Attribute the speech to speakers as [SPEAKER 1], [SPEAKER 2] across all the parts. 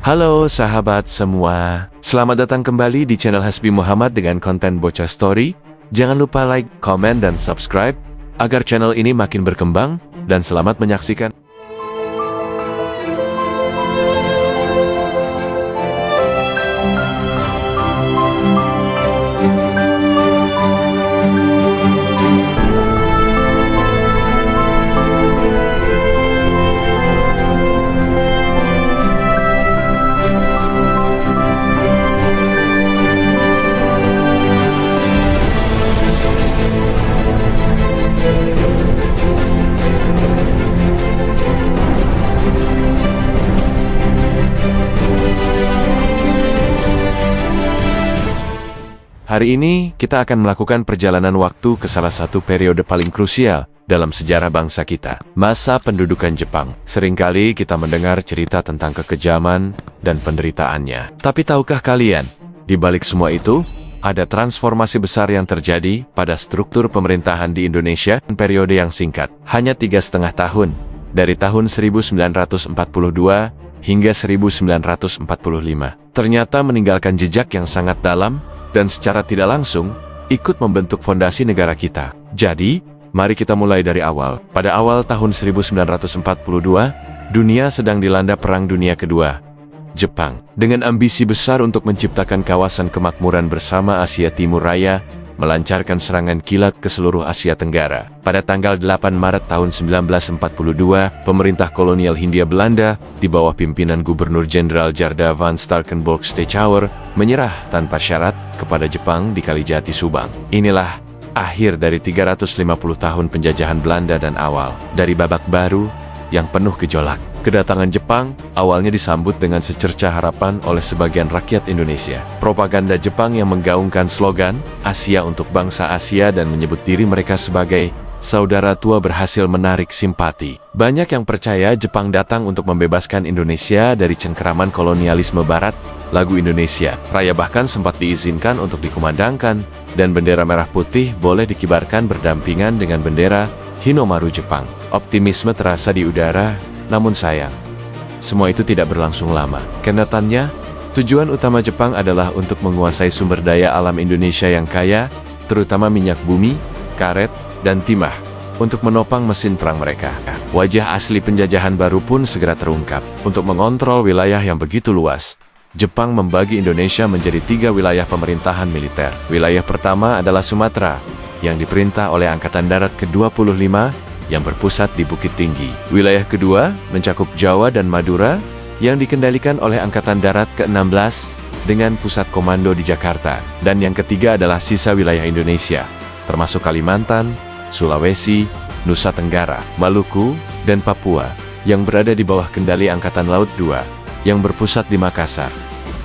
[SPEAKER 1] Halo sahabat semua, selamat datang kembali di channel Hasbi Muhammad dengan konten Bocah Story. Jangan lupa like, komen, dan subscribe agar channel ini makin berkembang, dan selamat menyaksikan. Hari ini, kita akan melakukan perjalanan waktu ke salah satu periode paling krusial dalam sejarah bangsa kita, masa pendudukan Jepang. Seringkali kita mendengar cerita tentang kekejaman dan penderitaannya. Tapi tahukah kalian, di balik semua itu, ada transformasi besar yang terjadi pada struktur pemerintahan di Indonesia dalam periode yang singkat, hanya 3,5 tahun, dari tahun 1942 hingga 1945. Ternyata meninggalkan jejak yang sangat dalam, dan secara tidak langsung, ikut membentuk fondasi negara kita. Jadi, mari kita mulai dari awal. Pada awal tahun 1942, dunia sedang dilanda Perang Dunia Kedua. Jepang, dengan ambisi besar untuk menciptakan kawasan kemakmuran bersama Asia Timur Raya, melancarkan serangan kilat ke seluruh Asia Tenggara. Pada tanggal 8 Maret tahun 1942, pemerintah kolonial Hindia Belanda, di bawah pimpinan Gubernur Jenderal Djardja van Starkenborg-Stechauer, menyerah tanpa syarat kepada Jepang di Kalijati, Subang. Inilah akhir dari 350 tahun penjajahan Belanda dan awal dari babak baru yang penuh gejolak. Kedatangan Jepang awalnya disambut dengan secercah harapan oleh sebagian rakyat Indonesia. Propaganda Jepang yang menggaungkan slogan Asia untuk bangsa Asia dan menyebut diri mereka sebagai saudara tua berhasil menarik simpati. Banyak yang percaya Jepang datang untuk membebaskan Indonesia dari cengkeraman kolonialisme Barat. Lagu Indonesia Raya bahkan sempat diizinkan untuk dikumandangkan, dan bendera merah putih boleh dikibarkan berdampingan dengan bendera Hinomaru Jepang. Optimisme terasa di udara, namun sayang, semua itu tidak berlangsung lama. Kenyataannya, tujuan utama Jepang adalah untuk menguasai sumber daya alam Indonesia yang kaya, terutama minyak bumi, karet, dan timah, untuk menopang mesin perang mereka. Wajah asli penjajahan baru pun segera terungkap. Untuk mengontrol wilayah yang begitu luas, Jepang membagi Indonesia menjadi 3 wilayah pemerintahan militer. Wilayah pertama adalah Sumatera, yang diperintah oleh Angkatan Darat ke-25 yang berpusat di Bukit Tinggi. Wilayah kedua mencakup Jawa dan Madura yang dikendalikan oleh Angkatan Darat ke-16 dengan pusat komando di Jakarta. Dan yang ketiga adalah sisa wilayah Indonesia, termasuk Kalimantan, Sulawesi, Nusa Tenggara, Maluku, dan Papua yang berada di bawah kendali Angkatan Laut II yang berpusat di Makassar.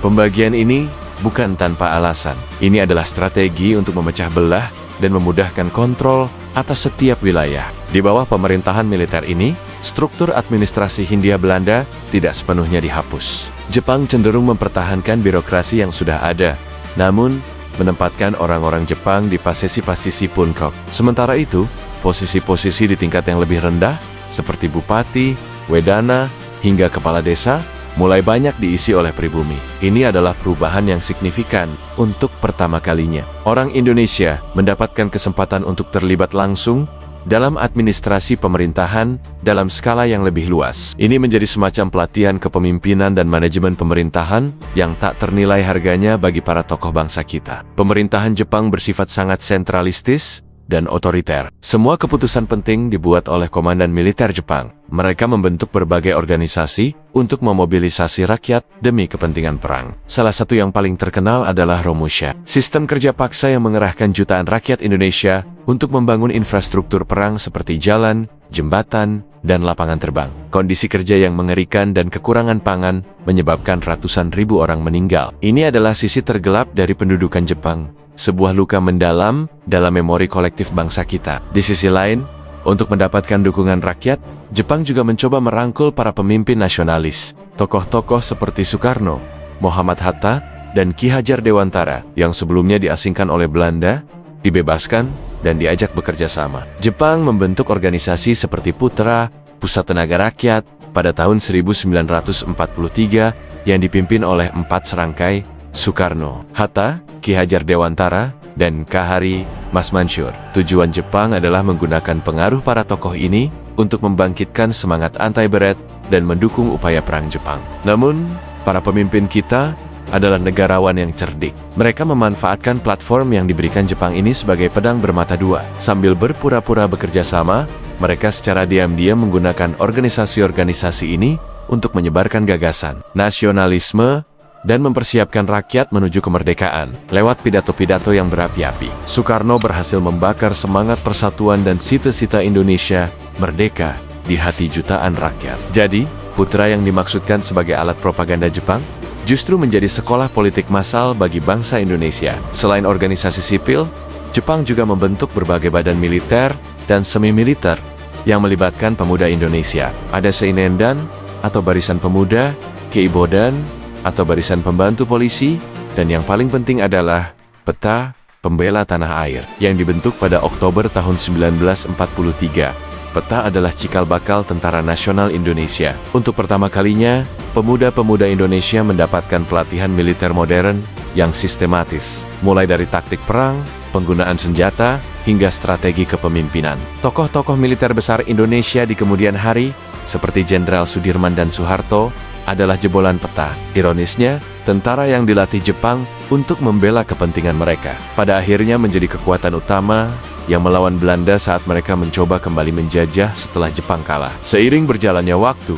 [SPEAKER 1] Pembagian ini bukan tanpa alasan. Ini adalah strategi untuk memecah belah dan memudahkan kontrol atas setiap wilayah. Di bawah pemerintahan militer ini, struktur administrasi Hindia Belanda tidak sepenuhnya dihapus. Jepang cenderung mempertahankan birokrasi yang sudah ada, namun menempatkan orang-orang Jepang di posisi-posisi puncak. Sementara itu, posisi-posisi di tingkat yang lebih rendah, seperti bupati, wedana, hingga kepala desa, mulai banyak diisi oleh pribumi. Ini adalah perubahan yang signifikan untuk pertama kalinya. Orang Indonesia mendapatkan kesempatan untuk terlibat langsung dalam administrasi pemerintahan dalam skala yang lebih luas. Ini menjadi semacam pelatihan kepemimpinan dan manajemen pemerintahan yang tak ternilai harganya bagi para tokoh bangsa kita. Pemerintahan Jepang bersifat sangat sentralistis dan otoriter. Semua keputusan penting dibuat oleh komandan militer Jepang. Mereka membentuk berbagai organisasi untuk memobilisasi rakyat demi kepentingan perang. Salah satu yang paling terkenal adalah Romusha, sistem kerja paksa yang mengerahkan jutaan rakyat Indonesia untuk membangun infrastruktur perang seperti jalan, jembatan, dan lapangan terbang. Kondisi kerja yang mengerikan dan kekurangan pangan menyebabkan ratusan ribu orang meninggal. Ini adalah sisi tergelap dari pendudukan Jepang, sebuah luka mendalam dalam memori kolektif bangsa kita. Di sisi lain, untuk mendapatkan dukungan rakyat, Jepang juga mencoba merangkul para pemimpin nasionalis. Tokoh-tokoh seperti Soekarno, Muhammad Hatta, dan Ki Hajar Dewantara yang sebelumnya diasingkan oleh Belanda, dibebaskan dan diajak bekerja sama. Jepang membentuk organisasi seperti Putra, Pusat Tenaga Rakyat, pada tahun 1943 yang dipimpin oleh 4 serangkai, Soekarno, Hatta, Ki Hajar Dewantara, dan K. Hari Mas Mansur. Tujuan Jepang adalah menggunakan pengaruh para tokoh ini untuk membangkitkan semangat anti-Barat dan mendukung upaya perang Jepang. Namun, para pemimpin kita adalah negarawan yang cerdik. Mereka memanfaatkan platform yang diberikan Jepang ini sebagai pedang bermata dua. Sambil berpura-pura bekerja sama, mereka secara diam-diam menggunakan organisasi-organisasi ini untuk menyebarkan gagasan nasionalisme dan mempersiapkan rakyat menuju kemerdekaan. Lewat pidato-pidato yang berapi-api, Soekarno berhasil membakar semangat persatuan dan cita-cita Indonesia merdeka di hati jutaan rakyat. Jadi, Putra yang dimaksudkan sebagai alat propaganda Jepang justru menjadi sekolah politik massal bagi bangsa Indonesia. Selain organisasi sipil, Jepang juga membentuk berbagai badan militer dan semi-militer yang melibatkan pemuda Indonesia. Ada Seinendan atau Barisan Pemuda, Keibodan atau Barisan Pembantu Polisi, dan yang paling penting adalah Peta Pembela Tanah Air yang dibentuk pada Oktober tahun 1943. Peta adalah cikal bakal Tentara Nasional Indonesia. Untuk pertama kalinya, pemuda-pemuda Indonesia mendapatkan pelatihan militer modern yang sistematis, mulai dari taktik perang, penggunaan senjata, hingga strategi kepemimpinan. Tokoh-tokoh militer besar Indonesia di kemudian hari, seperti Jenderal Sudirman dan Soeharto, adalah jebolan Peta. Ironisnya, tentara yang dilatih Jepang untuk membela kepentingan mereka, pada akhirnya menjadi kekuatan utama yang melawan Belanda saat mereka mencoba kembali menjajah setelah Jepang kalah. Seiring berjalannya waktu,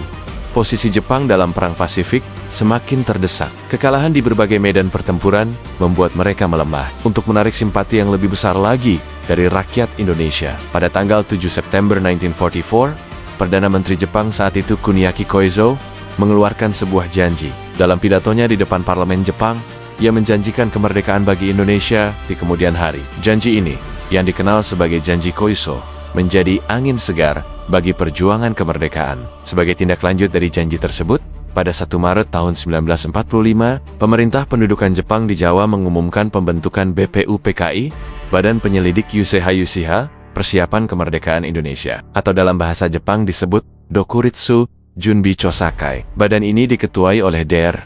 [SPEAKER 1] posisi Jepang dalam Perang Pasifik semakin terdesak. Kekalahan di berbagai medan pertempuran membuat mereka melemah. Untuk menarik simpati yang lebih besar lagi dari rakyat Indonesia, pada tanggal 7 September 1944, Perdana Menteri Jepang saat itu Kuniaki Koizo mengeluarkan sebuah janji. Dalam pidatonya di depan parlemen Jepang, ia menjanjikan kemerdekaan bagi Indonesia di kemudian hari. Janji ini, yang dikenal sebagai Janji Koiso, menjadi angin segar bagi perjuangan kemerdekaan. Sebagai tindak lanjut dari janji tersebut, pada 1 Maret tahun 1945, pemerintah pendudukan Jepang di Jawa mengumumkan pembentukan BPUPKI, Badan Penyelidik Yuseiha Persiapan Kemerdekaan Indonesia, atau dalam bahasa Jepang disebut Dokuritsu Junbi Chosakai. Badan ini diketuai oleh Der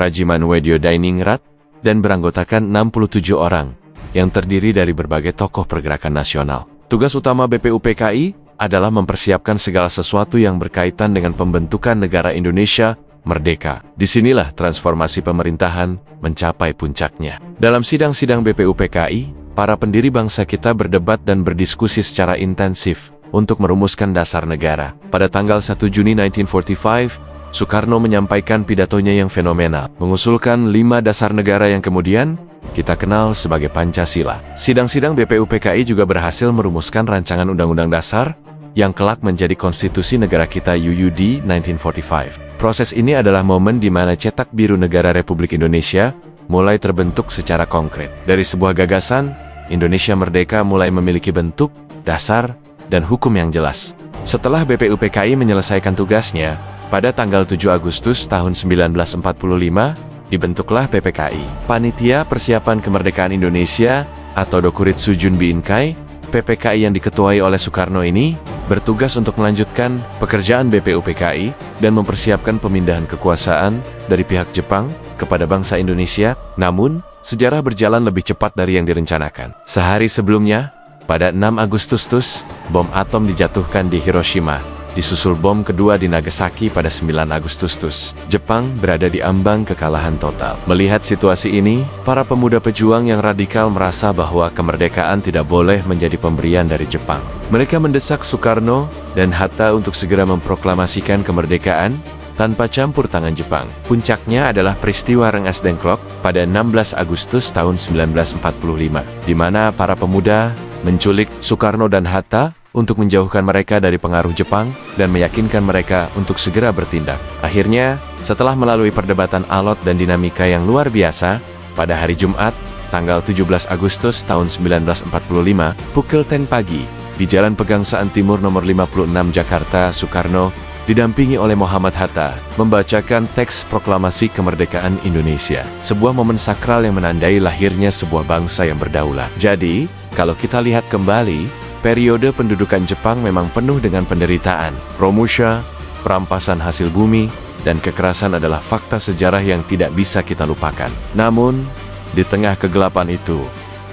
[SPEAKER 1] Rajiman Wedyo Dainingrat dan beranggotakan 67 orang yang terdiri dari berbagai tokoh pergerakan nasional. Tugas utama BPUPKI adalah mempersiapkan segala sesuatu yang berkaitan dengan pembentukan negara Indonesia merdeka. Disinilah transformasi pemerintahan mencapai puncaknya. Dalam sidang-sidang BPUPKI, para pendiri bangsa kita berdebat dan berdiskusi secara intensif untuk merumuskan dasar negara. Pada tanggal 1 Juni 1945, Soekarno menyampaikan pidatonya yang fenomenal, mengusulkan 5 dasar negara yang kemudian kita kenal sebagai Pancasila. Sidang-sidang BPUPKI juga berhasil merumuskan rancangan Undang-Undang Dasar yang kelak menjadi konstitusi negara kita UUD 1945. Proses ini adalah momen di mana cetak biru negara Republik Indonesia mulai terbentuk secara konkret. Dari sebuah gagasan, Indonesia merdeka mulai memiliki bentuk, dasar, dan hukum yang jelas. Setelah BPUPKI menyelesaikan tugasnya, pada tanggal 7 Agustus tahun 1945, dibentuklah PPKI, Panitia Persiapan Kemerdekaan Indonesia atau Dokuritsu Junbi Inkai. PPKI yang diketuai oleh Soekarno ini bertugas untuk melanjutkan pekerjaan BPUPKI dan mempersiapkan pemindahan kekuasaan dari pihak Jepang kepada bangsa Indonesia. Namun, sejarah berjalan lebih cepat dari yang direncanakan. Sehari sebelumnya, pada 6 Agustus, bom atom dijatuhkan di Hiroshima, disusul bom kedua di Nagasaki pada 9 Agustus. Jepang berada di ambang kekalahan total. Melihat situasi ini, para pemuda pejuang yang radikal merasa bahwa kemerdekaan tidak boleh menjadi pemberian dari Jepang. Mereka mendesak Soekarno dan Hatta untuk segera memproklamasikan kemerdekaan tanpa campur tangan Jepang. Puncaknya adalah peristiwa Rengas Dengklok pada 16 Agustus tahun 1945, di mana para pemuda menculik Soekarno dan Hatta untuk menjauhkan mereka dari pengaruh Jepang dan meyakinkan mereka untuk segera bertindak. Akhirnya, setelah melalui perdebatan alot dan dinamika yang luar biasa, pada hari Jumat, tanggal 17 Agustus tahun 1945, pukul 10 pagi, di Jalan Pegangsaan Timur nomor 56 Jakarta, Soekarno didampingi oleh Muhammad Hatta, membacakan teks proklamasi kemerdekaan Indonesia. Sebuah momen sakral yang menandai lahirnya sebuah bangsa yang berdaulat. Jadi, kalau kita lihat kembali, periode pendudukan Jepang memang penuh dengan penderitaan, Romusha, perampasan hasil bumi, dan kekerasan adalah fakta sejarah yang tidak bisa kita lupakan. Namun, di tengah kegelapan itu,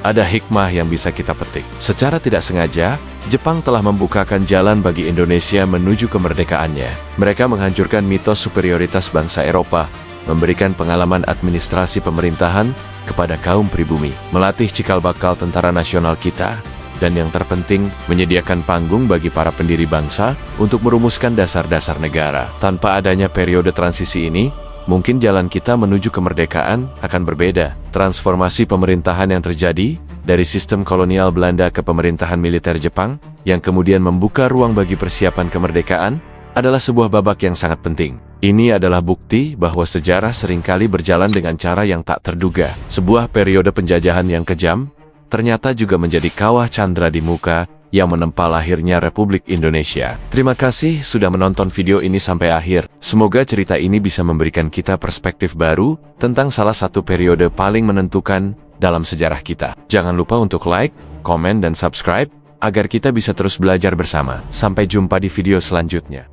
[SPEAKER 1] ada hikmah yang bisa kita petik. Secara tidak sengaja, Jepang telah membukakan jalan bagi Indonesia menuju kemerdekaannya. Mereka menghancurkan mitos superioritas bangsa Eropa, memberikan pengalaman administrasi pemerintahan kepada kaum pribumi, melatih cikal bakal tentara nasional kita, dan yang terpenting, menyediakan panggung bagi para pendiri bangsa untuk merumuskan dasar-dasar negara. Tanpa adanya periode transisi ini, mungkin jalan kita menuju kemerdekaan akan berbeda. Transformasi pemerintahan yang terjadi dari sistem kolonial Belanda ke pemerintahan militer Jepang, yang kemudian membuka ruang bagi persiapan kemerdekaan, adalah sebuah babak yang sangat penting. Ini adalah bukti bahwa sejarah seringkali berjalan dengan cara yang tak terduga. Sebuah periode penjajahan yang kejam ternyata juga menjadi kawah candra di muka yang menempa lahirnya Republik Indonesia. Terima kasih sudah menonton video ini sampai akhir. Semoga cerita ini bisa memberikan kita perspektif baru tentang salah satu periode paling menentukan dalam sejarah kita. Jangan lupa untuk like, komen, dan subscribe agar kita bisa terus belajar bersama. Sampai jumpa di video selanjutnya.